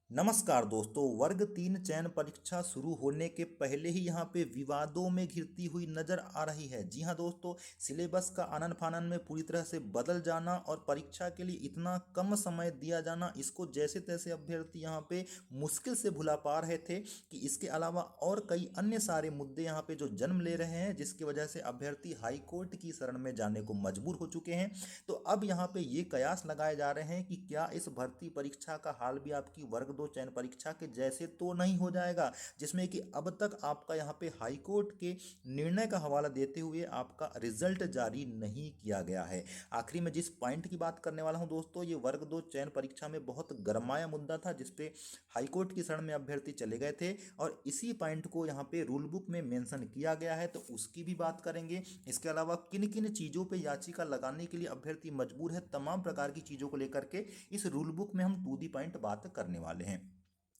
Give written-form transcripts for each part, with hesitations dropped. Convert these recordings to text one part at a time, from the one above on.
नमस्कार दोस्तों। वर्ग 3 चयन परीक्षा शुरू होने के पहले ही यहाँ पे विवादों में घिरती हुई नजर आ रही है। जी हाँ दोस्तों, सिलेबस का आनन फानन में पूरी तरह से बदल जाना और परीक्षा के लिए इतना कम समय दिया जाना, इसको जैसे तैसे अभ्यर्थी यहाँ पे मुश्किल से भुला पा रहे थे कि इसके अलावा और कई अन्य सारे मुद्दे यहाँ पे जो जन्म ले रहे हैं, जिसकी वजह से अभ्यर्थी हाई कोर्ट की शरण में जाने को मजबूर हो चुके हैं। तो अब यहाँ पे ये कयास लगाए जा रहे हैं कि क्या इस भर्ती परीक्षा का हाल भी आपकी वर्ग 2 चयन परीक्षा के जैसे तो नहीं हो जाएगा, जिसमें कि अब तक आपका यहाँ पे हाई कोर्ट के निर्णय का हवाला देते हुए आपका रिजल्ट जारी नहीं किया गया है। आखिरी में जिस पॉइंट की बात करने वाला हूं दोस्तों, ये वर्ग 2 चयन परीक्षा में बहुत गरमाया मुद्दा था, जिसपे हाई कोर्ट की शरण में अभ्यर्थी चले गए थे और इसी पॉइंट को यहाँ पे रूल बुक में मेंशन किया गया है, तो उसकी भी बात करेंगे। इसके अलावा किन किन चीज़ों पे याचिका लगाने के लिए अभ्यर्थी मजबूर है, तमाम प्रकार की चीज़ों को लेकर के इस रूल बुक में हम टू दी पॉइंट बात करने वाले हैं।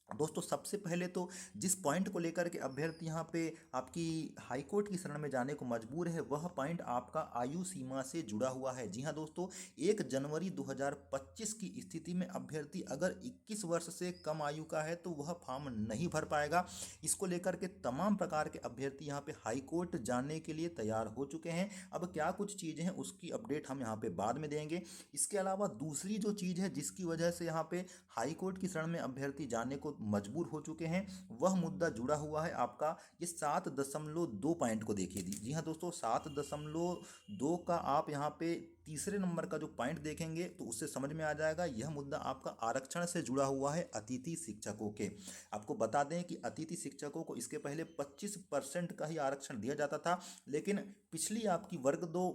दोस्तों सबसे पहले तो जिस पॉइंट को लेकर के अभ्यर्थी यहाँ पे आपकी हाई कोर्ट की शरण में जाने को मजबूर है, वह पॉइंट आपका आयु सीमा से जुड़ा हुआ है। जी हाँ दोस्तों, 1 जनवरी 2025 की स्थिति में अभ्यर्थी अगर 21 वर्ष से कम आयु का है तो वह फॉर्म नहीं भर पाएगा। इसको लेकर के तमाम प्रकार के अभ्यर्थी यहाँ पे हाई कोर्ट जाने के लिए तैयार हो चुके हैं। अब क्या कुछ चीज़ें हैं उसकी अपडेट हम यहाँ पे बाद में देंगे। इसके अलावा दूसरी जो चीज़ है जिसकी वजह से यहाँ पे हाई कोर्ट की शरण में अभ्यर्थी जाने को मजबूर हो चुके हैं, वह मुद्दा जुड़ा हुआ है आपका ये 7.2 पॉइंट को देखिए। जी हाँ दोस्तों, 7.2 का आप यहाँ पे तीसरे नंबर का जो पॉइंट देखेंगे तो उससे समझ में आ जाएगा यह मुद्दा आपका आरक्षण से जुड़ा हुआ है अतिथि शिक्षकों के। आपको बता दें कि अतिथि शिक्षकों को इसके पहले 25% का ही आरक्षण दिया जाता था, लेकिन पिछली आपकी वर्ग 2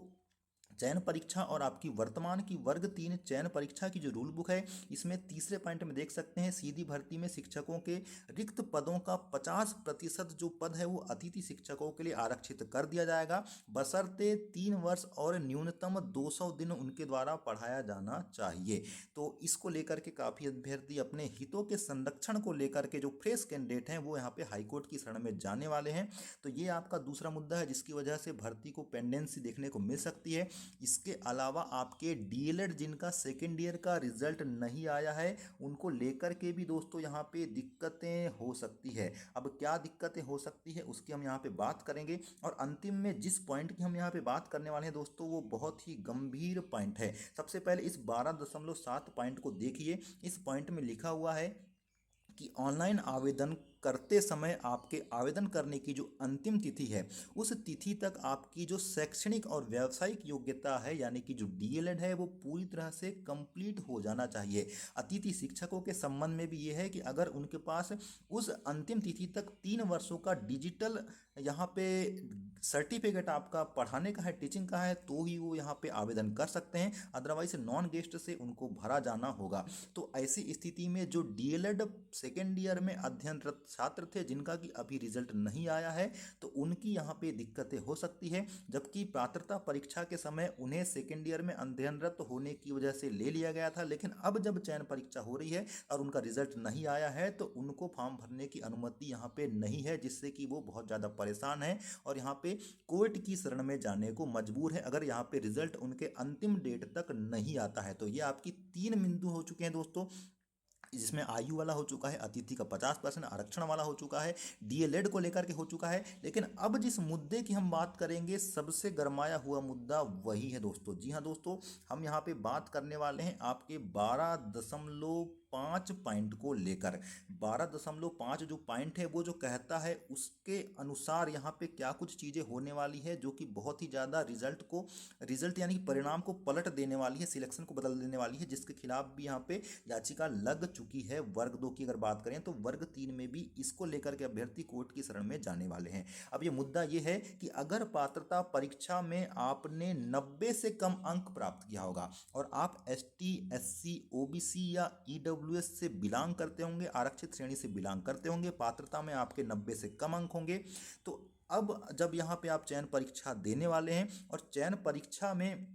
चयन परीक्षा और आपकी वर्तमान की वर्ग 3 चयन परीक्षा की जो रूल बुक है, इसमें तीसरे पॉइंट में देख सकते हैं सीधी भर्ती में शिक्षकों के रिक्त पदों का 50% जो पद है वो अतिथि शिक्षकों के लिए आरक्षित कर दिया जाएगा, बशर्ते 3 वर्ष और न्यूनतम 200 दिन उनके द्वारा पढ़ाया जाना चाहिए। तो इसको लेकर के काफ़ी अभ्यर्थी अपने हितों के संरक्षण को लेकर के जो फ्रेश कैंडिडेट हैं वो यहाँ पे हाईकोर्ट की शरण में जाने वाले हैं। तो ये आपका दूसरा मुद्दा है जिसकी वजह से भर्ती को पेंडेंसी देखने को मिल सकती है। इसके अलावा आपके डीएलएड जिनका सेकेंड ईयर का रिजल्ट नहीं आया है, उनको लेकर के भी दोस्तों यहाँ पे दिक्कतें हो सकती है। अब क्या दिक्कतें हो सकती है उसकी हम यहाँ पे बात करेंगे। और अंतिम में जिस पॉइंट की हम यहाँ पे बात करने वाले हैं दोस्तों, वो बहुत ही गंभीर पॉइंट है। सबसे पहले इस 12.7 पॉइंट को देखिए। इस पॉइंट में लिखा हुआ है कि ऑनलाइन आवेदन करते समय आपके आवेदन करने की जो अंतिम तिथि है, उस तिथि तक आपकी जो शैक्षणिक और व्यावसायिक योग्यता है यानी कि जो डीएलएड है वो पूरी तरह से कंप्लीट हो जाना चाहिए। अतिथि शिक्षकों के संबंध में भी ये है कि अगर उनके पास उस अंतिम तिथि तक 3 वर्षों का डिजिटल यहाँ पे सर्टिफिकेट आपका पढ़ाने का है, टीचिंग का है, तो ही वो यहाँ पे आवेदन कर सकते हैं, अदरवाइज नॉन गेस्ट से उनको भरा जाना होगा। तो ऐसी स्थिति में जो डीएलएड सेकेंड ईयर में अध्ययनरत छात्र थे जिनका कि अभी रिजल्ट नहीं आया है, तो उनकी यहाँ पे दिक्कतें हो सकती है। जबकि पात्रता परीक्षा के समय उन्हें सेकेंड ईयर में अध्ययनरत होने की वजह से ले लिया गया था, लेकिन अब जब चयन परीक्षा हो रही है और उनका रिजल्ट नहीं आया है तो उनको फॉर्म भरने की अनुमति यहाँ पे नहीं है, जिससे कि वो बहुत ज़्यादा परेशान है और यहाँ पे कोर्ट की शरण में जाने को मजबूर है अगर यहाँ पे रिजल्ट उनके अंतिम डेट तक नहीं आता है। तो ये आपकी 3 बिंदु हो चुके हैं दोस्तों, जिसमें आयु वाला हो चुका है, अतिथि का 50% आरक्षण वाला हो चुका है, डीएलएड को लेकर के हो चुका है। लेकिन अब जिस मुद्दे की हम बात करेंगे, सबसे गरमाया हुआ मुद्दा वही है दोस्तों। जी हाँ दोस्तों, हम यहाँ पे बात करने वाले हैं आपके 12.5 पॉइंट को लेकर। 12.5 जो पॉइंट है वो जो कहता है उसके अनुसार यहाँ पे क्या कुछ चीज़ें होने वाली है जो कि बहुत ही ज़्यादा रिजल्ट यानी कि परिणाम को पलट देने वाली है, सिलेक्शन को बदल देने वाली है, जिसके खिलाफ भी यहाँ पे याचिका लग चुकी है। वर्ग 2 की अगर बात करें तो वर्ग 3 में भी इसको लेकर के अभ्यर्थी कोर्ट की शरण में जाने वाले हैं। अब ये मुद्दा ये है कि अगर पात्रता परीक्षा में आपने 90 से कम अंक प्राप्त किया होगा और आप एसटी, एससी, ओबीसी या ईडब्ल्यूएस से बिलोंग करते होंगे, आरक्षित श्रेणी से बिलोंग करते होंगे, पात्रता में आपके 90 से कम अंक होंगे, तो अब जब यहाँ पे आप चयन परीक्षा देने वाले हैं और चयन परीक्षा में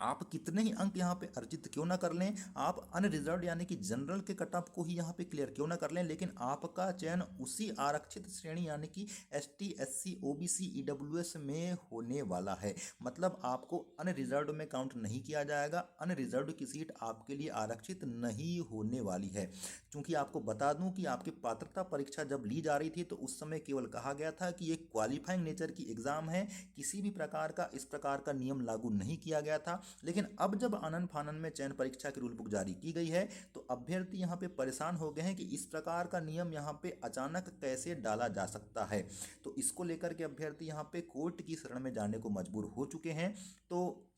आप कितने ही अंक यहाँ पे अर्जित क्यों ना कर लें, आप अनरिजर्व्ड यानी कि जनरल के कट ऑफ को ही यहाँ पे क्लियर क्यों ना कर लें, लेकिन आपका चयन उसी आरक्षित श्रेणी यानी कि एसटी, एससी, ओबीसी, ईडब्ल्यूएस में होने वाला है। मतलब आपको अनरिजर्व्ड में काउंट नहीं किया जाएगा, अनरिजर्व्ड की सीट आपके लिए आरक्षित नहीं होने वाली है। क्योंकि आपको बता दूं कि आपकी पात्रता परीक्षा जब ली जा रही थी तो उस समय केवल कहा गया था कि ये क्वालिफाइंग नेचर की एग्जाम है, किसी भी प्रकार का इस प्रकार का नियम लागू नहीं किया गया था। लेकिन अब जब आनन फानन में चयन परीक्षा की रूल बुक जारी की गई है तो अभ्यर्थी यहाँ पे परेशान हो गए हैं कि इस प्रकार का नियम यहाँ पे अचानक कैसे डाला जा सकता है। तो इसको लेकर के अभ्यर्थी यहाँ पे कोर्ट की शरण में जाने को मजबूर हो चुके हैं। तो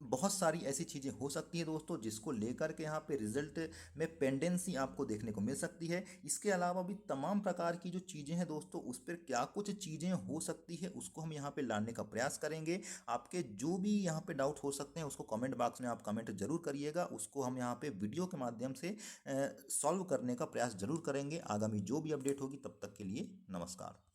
बहुत सारी ऐसी चीज़ें हो सकती हैं दोस्तों जिसको लेकर के यहाँ पे रिजल्ट में पेंडेंसी आपको देखने को मिल सकती है। इसके अलावा भी तमाम प्रकार की जो चीज़ें हैं दोस्तों उस पर क्या कुछ चीज़ें हो सकती है उसको हम यहाँ पे लाने का प्रयास करेंगे। आपके जो भी यहाँ पे डाउट हो सकते हैं उसको कमेंट बॉक्स में आप कमेंट जरूर करिएगा, उसको हम यहाँ पे वीडियो के माध्यम से सॉल्व करने का प्रयास जरूर करेंगे। आगामी जो भी अपडेट होगी तब तक के लिए नमस्कार।